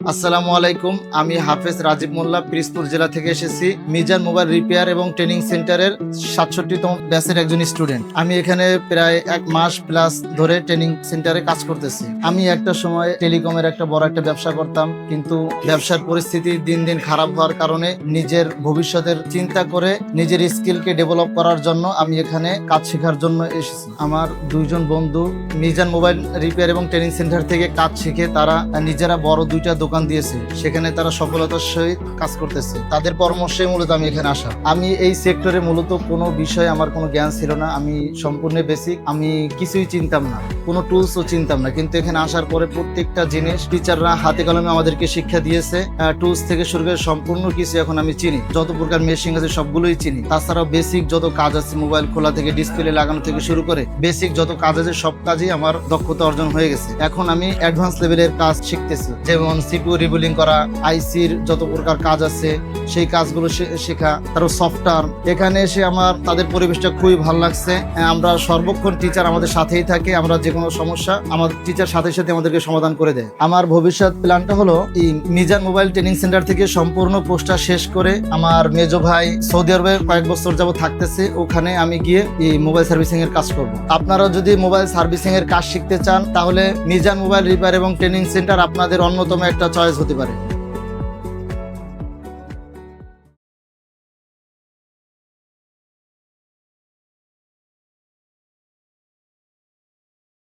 আসসালামু আলাইকুম, আমি হাফেজ রাজীব মোল্লা পিরোজপুর জেলা থেকে এসেছি। মিজান মোবাইল রিপেয়ার এবং ট্রেনিং সেন্টারের 67তম ব্যাচের একজন স্টুডেন্ট। আমি এখানে প্রায় 1 মাস প্লাস ধরে ট্রেনিং সেন্টারে কাজ করতেছি। আমি একটা সময় টেলিকমের একটা বড় একটা ব্যবসা করতাম, কিন্তু ব্যবসার পরিস্থিতি দিন দিন খারাপ হওয়ার কারণে নিজের ভবিষ্যতের চিন্তা করে নিজের স্কিলকে ডেভেলপ করার জন্য আমি এখানে কাজ শেখার জন্য এসেছি। আমার দুইজন বন্ধু মিজান মোবাইল রিপেয়ার এবং ট্রেনিং সেন্টার থেকে কাজ শিখে তারা নিজেরা বড় 2টা দোকান দিয়েছে, সেখানে তারা সফলতার সহিত কাজ করতেছে। তাদের পরামর্শে মূলত আমি এখানে আসা। আমি এই সেক্টরে মূলত কোনো বিষয়ে আমার কোনো জ্ঞান ছিল না, আমি সম্পূর্ণ বেসিক, আমি কিছুই চিনতাম না, কোনো টুলসও চিনতাম না। কিন্তু এখানে আসার পরে প্রত্যেকটা জিনিস টিচাররা হাতে কলমে আমাদেরকে শিক্ষা দিয়েছে। টুলস থেকে শুরু করে সম্পূর্ণ কিছু এখন আমি চিনি, যত প্রকার মেশিন আছে সবগুলোই চিনি। তাছাড়াও বেসিক যত কাজ আছে, মোবাইল খোলা থেকে ডিসপ্লে লাগানো থেকে শুরু করে বেসিক যত কাজ আছে সব কাজই আমার দক্ষতা অর্জন হয়ে গেছে। এখন আমি অ্যাডভান্স লেভেলের কাজ শিখতেছি, যেমন সিপিইউ রিবুলিং করা, আইসির যত প্রকার কাজ আছে সেই কাজগুলো শেখা, তারও সফটওয়্যার। এখানে এসে আমার তাদের পরিবেশটা খুবই ভালো লাগছে। আমরা সর্বক্ষণ টিচার আমাদের সাথেই থাকে, আমরা যে কোনো সমস্যা আমার টিচার সাথে সাথে আমাদেরকে সমাধান করে দেয়। আমার ভবিষ্যৎ প্ল্যানটা হলো এই মিজান মোবাইল ট্রেনিং সেন্টার থেকে সম্পূর্ণ কোর্সটা শেষ করে আমার মেজো ভাই সৌদি আরবে কয়েক বছর যাবত থাকতেছে, ওখানে আমি গিয়ে এই মোবাইল সার্ভিসিং এর কাজ করব। আপনারাও যদি মোবাইল সার্ভিসিং এর কাজ শিখতে চান তাহলে মিজান মোবাইল রিপেয়ার এবং ট্রেনিং সেন্টার আপনাদের অন্যতম একটা চয়েস হতে পারে।